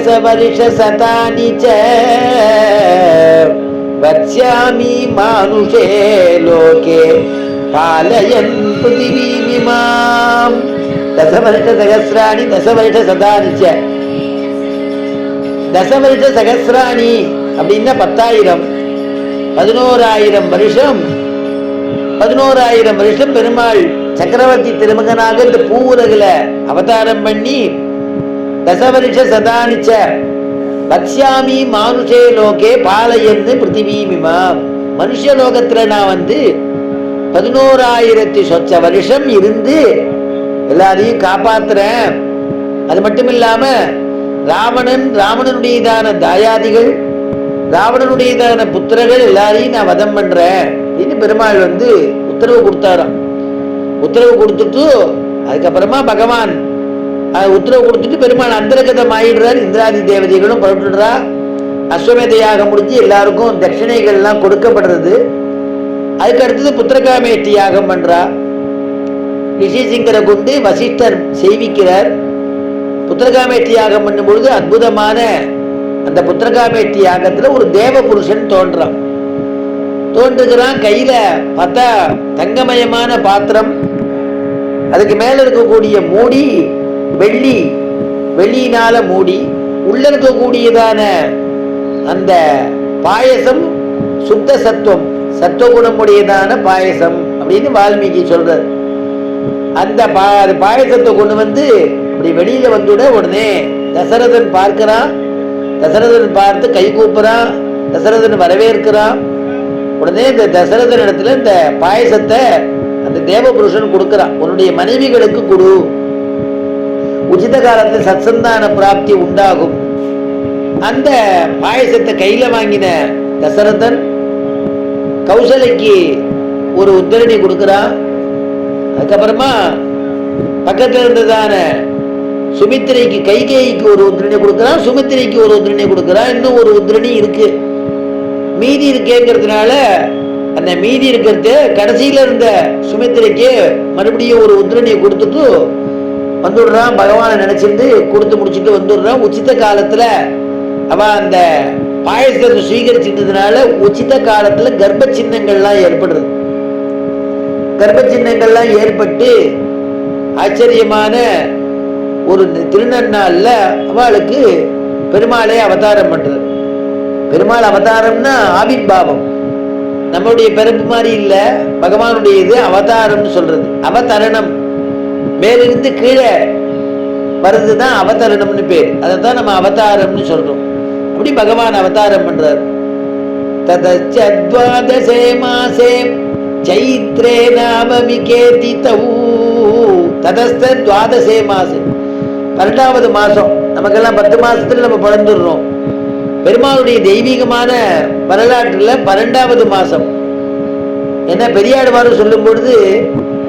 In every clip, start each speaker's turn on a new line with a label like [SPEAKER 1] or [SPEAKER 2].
[SPEAKER 1] दशवर्ष शतानि च वक्ष्यामि मानुषे लोके पालयन् पृथिवीमिमाम् दशवर्ष सहस्राणि दशवर्ष शतानि च दशवर्ष सहस्राणि அப்படின்னா 10,000 11,000 வருஷம் 11,000 வருஷம் பெருமாள் சக்கரவர்த்தி திருமகனாக இந்த பூவுலகில அவதாரம் பண்ணி தசவருஷ சதானிச்ச பக்ஷ்யாமி மானுஷே லோகே பாலயன்னு பிருத்திவீமிமா மனுஷ லோகத்துல நான் 11,000 சொச்ச வருஷம் இருந்து எல்லாரையும் காப்பாத்துறேன். அது மட்டும் இல்லாம ராவணனுடையதான தாயாதிகள் ராவணனுடையதான புத்திரர்கள் எல்லாரையும் நான் வதம் பண்றேன் அப்படின்னு பெருமாள் உத்தரவு கொடுத்தாராம். உத்தரவு கொடுத்துட்டு அதுக்கப்புறமா பகவான் உத்தரவு கொடுத்துட்டு பெருமாள் அந்தரகதம் ஆயிடுறார். இந்திராதி தேவதைகளும் புறப்படுறா. அஸ்வமேத யாகம் முடிஞ்சு எல்லாருக்கும் தட்சிணைகள் எல்லாம் கொடுக்கப்படுறது. அதுக்கு அடுத்தது புத்திரகாமேஷ்டி யாகம் பண்றா. ரிஷிசிங்கரை கொண்டு வசிஷ்டர் செய்விக்கிறார். புத்திரகாமேஷ்டி யாகம் பண்ணும் பொழுது அற்புதமான அந்த புத்திரகாமேஷ்டி யாகத்துல ஒரு தேவ புருஷன் தோன்றுகிறான். கையில பார்த்தா தங்கமயமான பாத்திரம், அதுக்கு மேல இருக்கக்கூடிய மூடி வெள்ளியினால மூடி, உள்ள இருக்கக்கூடியதான அந்த பாயசம் சுத்த சத்துவகுணமுடையதான பாயசம் அப்படின்னு வால்மீகி சொல்றார். அந்த பாயசத்தை கொண்டு அப்படி வெளியில வந்துட உடனே தசரதன் பார்க்கிறான். தசரதன் பார்த்து கை கூப்புறான். தசரதன் வரவேற்கிறான். உடனே இந்த தசரதன் இடத்துல இந்த பாயசத்தை அந்த தேவபுருஷன் கொடுக்கிறான். உன்னுடைய மனைவிகளுக்கு கொடு, உச்சித காலத்தில் சத்சந்தான பிராப்தி உண்டாகும். அந்த பாயசத்தை கையில வாங்கின தசரதன் கௌசலைக்கு ஒரு உத்தரணி கொடுக்கிறான். அதுக்கப்புறமா பக்கத்தில் இருந்ததான சுமித்திரைக்கு கைகேயிக்கு ஒரு உத்திரணி கொடுக்கிறான். சுமித்திரைக்கு ஒரு உத்திரணி கொடுக்கிறான். இன்னும் ஒரு உத்திரணி இருக்கு, மீதி இருக்கேங்கிறதுனால அந்த மீதி இருக்கிறது கடைசியில இருந்த சுமித்திரைக்கு மறுபடியும் ஒரு உத்திரணியை கொடுத்துட்டு வந்துடுறான். பகவானை நினைச்சிட்டு கொடுத்து முடிச்சுட்டு வந்துடுறான். உச்சித காலத்துல அவ அந்த பாயசத்தை சுவீகரிச்சிட்டதுனால உச்சித காலத்துல கர்ப்ப சின்னங்கள்லாம் ஏற்படுறது. கர்ப்ப சின்னங்கள்லாம் ஏற்பட்டு ஆச்சரியமான ஒரு திருநன்னாள்ல அவளுக்கு பெருமாளே அவதாரம் பண்றது. பெருமாள் அவதாரம்னா ஆவிர்பாவம், நம்மளுடைய பிறப்பு மாதிரி இல்ல, பகவானுடைய இது அவதாரம்னு சொல்றது. அவதரணம் மேலிருந்து கீழே வருதுதான் அவதரணம்னு பேர். அதைத்தான் நம்ம அவதாரம்னு சொல்றோம். அப்படி பகவான் அவதாரம் பண்றார். ததச்சத்வாதசே மாசே சைத்ரே நாமமிகே திதௌ ததஸ்த துவாதசே மாசே 12வது மாசம். நமக்கெல்லாம் 10 மாசத்துல நம்ம பிறந்துடுறோம். பெருமாளுடைய தெய்வீகமான வரலாற்றுல 12வது மாசம் என்ன பெரியாழ்வார் சொல்லும் பொழுது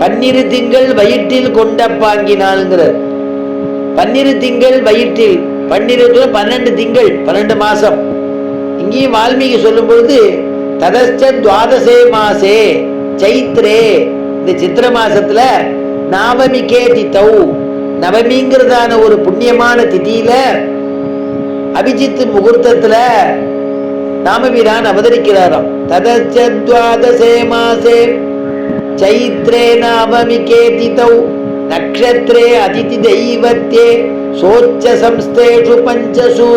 [SPEAKER 1] 12 திங்கள் வயிற்றில் கொண்ட பாங்கினாள்ங்கிறார். 12 திங்கள் வயிற்றில், 12 திங்கள் 12 மாசம். இங்கேயும் வால்மீகி சொல்லும் பொழுது ததஸ்ச துவாதசே மாசே சைத்ரே, இந்த சித்திர மாசத்துல நாவமிகே திதௌ, நவமிங்கிறதான ஒரு புண்ணியமான திதியில அபிஜித் முகூர்த்தத்துல நாமவீரான் அவதரிக்கிறாராம். ததச்ச துவாதசே மாசே சைத்ரே நாவமிகே திதௌ நக்ஷத்ரே அதிதி தெய்வத்யே சோச்ச சம்ஸ்தேஷு பஞ்சசு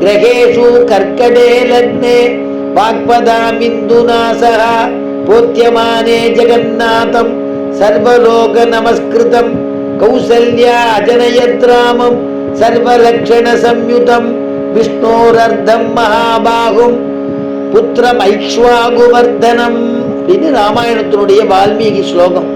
[SPEAKER 1] கிரகேஷு கர்க்கடே லக்னே வாக்பதாமிந்துநாசஹ போத்யமானே ஜெகநாதம் சர்வலோக நமஸ்கிருதம் கௌசல்யா அஜனயத்ராமம் சர்வலக்ஷண சம்யுதம் விஷ்ணோரர்த்தம் மகாபாகும் புத்திரம் ஐக்ஷ்வாகுவர்தனம் அப்படின்னு ராமாயணத்தினுடைய வால்மீகி ஸ்லோகம்.